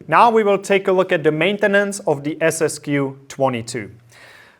Now we will take a look at the maintenance of the SSQ22.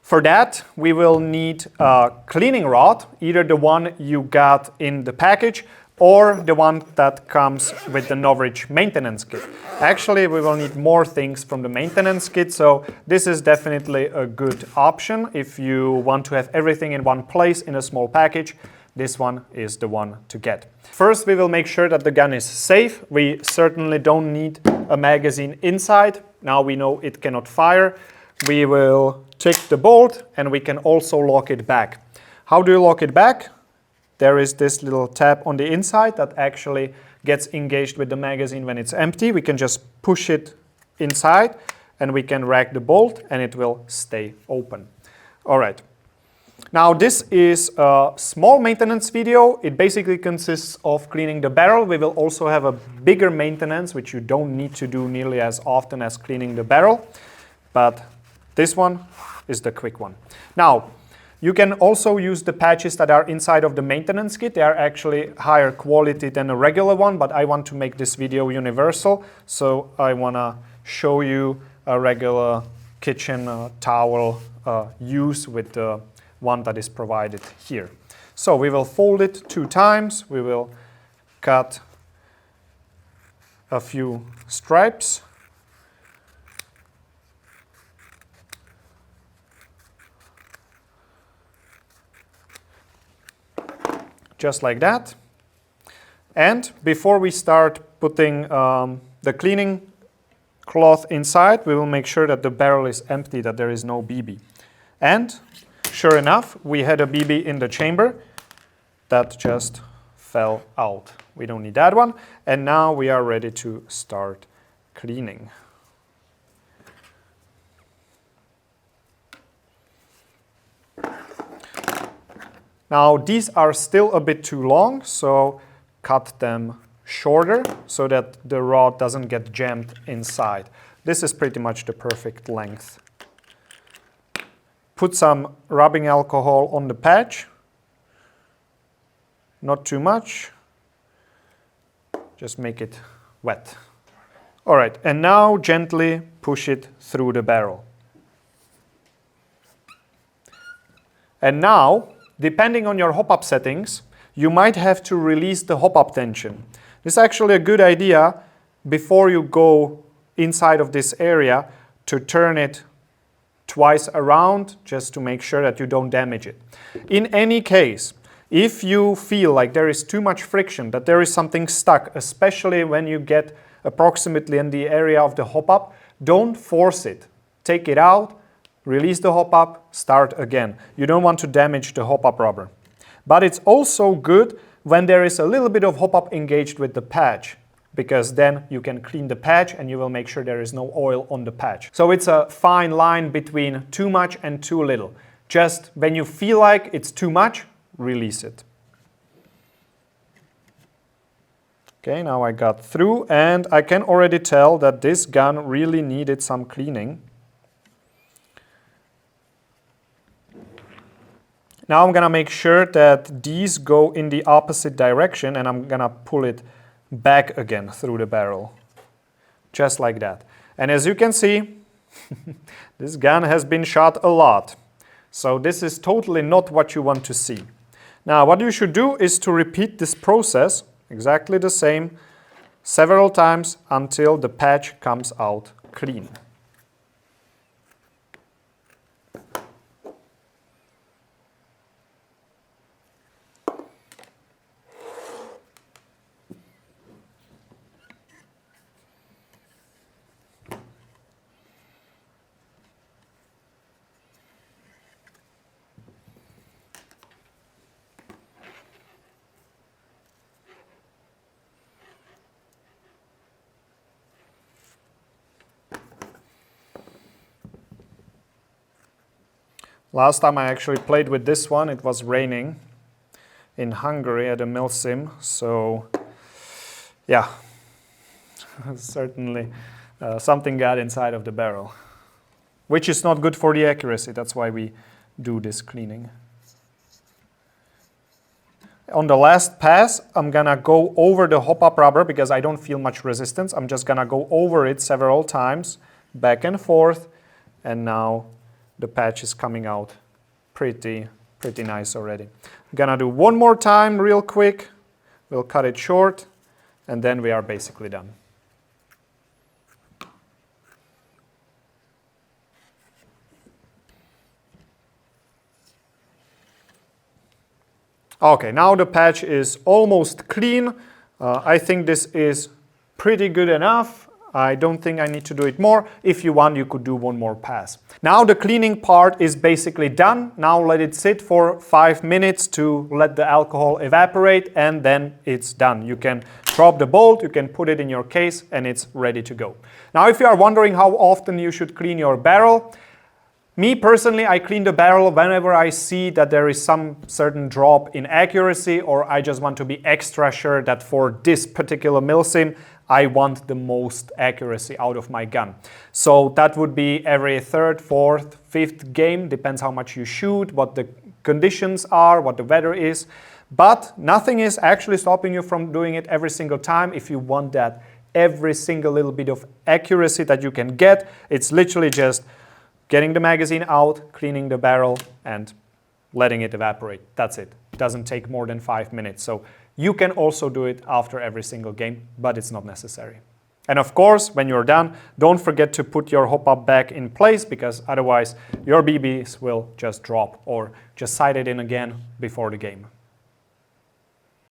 For that, we will need a cleaning rod, either the one you got in the package or the one that comes with the NOVRITSCH maintenance kit. Actually, we will need more things from the maintenance kit, so this is definitely a good option. If you want to have everything in one place in a small package, this one is the one to get. First, we will make sure that the gun is safe. We certainly don't need a magazine inside. Now we know it cannot fire. We will take the bolt and we can also lock it back. How do you lock it back? There is this little tab on the inside that actually gets engaged with the magazine when it's empty. We can just push it inside and we can rack the bolt and it will stay open. All right. Now this is a small maintenance video. It basically consists of cleaning the barrel. We will also have a bigger maintenance, which you don't need to do nearly as often as cleaning the barrel. But this one is the quick one. Now, you can also use the patches that are inside of the maintenance kit. They are actually higher quality than a regular one, but I want to make this video universal, so I want to show you a regular kitchen towel use with the one that is provided here. So we will fold it 2 times. We will cut a few stripes. Just like that. And before we start putting the cleaning cloth inside, we will make sure that the barrel is empty, that there is no BB. And sure enough, we had a BB in the chamber that just fell out. We don't need that one. And now we are ready to start cleaning. Now these are still a bit too long, so cut them shorter so that the rod doesn't get jammed inside. This is pretty much the perfect length. Put some rubbing alcohol on the patch. Not too much. Just make it wet. All right, and now gently push it through the barrel. And now, depending on your hop-up settings, you might have to release the hop-up tension. This is actually a good idea before you go inside of this area to turn it twice around just to make sure that you don't damage it. In any case, if you feel like there is too much friction, that there is something stuck, especially when you get approximately in the area of the hop-up, don't force it. Take it out. Release the hop-up, start again. You don't want to damage the hop-up rubber. But it's also good when there is a little bit of hop-up engaged with the patch, because then you can clean the patch and you will make sure there is no oil on the patch. So it's a fine line between too much and too little. Just when you feel like it's too much, release it. Okay, now I got through and I can already tell that this gun really needed some cleaning. Now I'm gonna make sure that these go in the opposite direction and I'm gonna pull it back again through the barrel. Just like that. And as you can see, this gun has been shot a lot. So this is totally not what you want to see. Now what you should do is to repeat this process, exactly the same, several times until the patch comes out clean. Last time I actually played with this one, it was raining in Hungary at a mill sim, so yeah, certainly something got inside of the barrel, which is not good for the accuracy. That's why we do this cleaning. On the last pass, I'm gonna go over the hop-up rubber because I don't feel much resistance. I'm just gonna go over it several times, back and forth, and now the patch is coming out pretty nice already. I'm gonna do one more time real quick. We'll cut it short, and then we are basically done. Okay, now the patch is almost clean. I think this is pretty good enough. I don't think I need to do it more. If you want, you could do one more pass. Now the cleaning part is basically done. Now let it sit for 5 minutes to let the alcohol evaporate, and then it's done. You can drop the bolt, you can put it in your case, and it's ready to go. Now if you are wondering how often you should clean your barrel, me personally, I clean the barrel whenever I see that there is some certain drop in accuracy, or I just want to be extra sure that for this particular milsim, I want the most accuracy out of my gun. So that would be every third, fourth, fifth game, depends how much you shoot, what the conditions are, what the weather is. But nothing is actually stopping you from doing it every single time if you want that every single little bit of accuracy that you can get. It's literally just getting the magazine out, cleaning the barrel, and letting it evaporate. That's it. It doesn't take more than 5 minutes. So you can also do it after every single game, but it's not necessary. And of course, when you're done, don't forget to put your hop-up back in place, because otherwise your BBs will just drop, or just sight it in again before the game.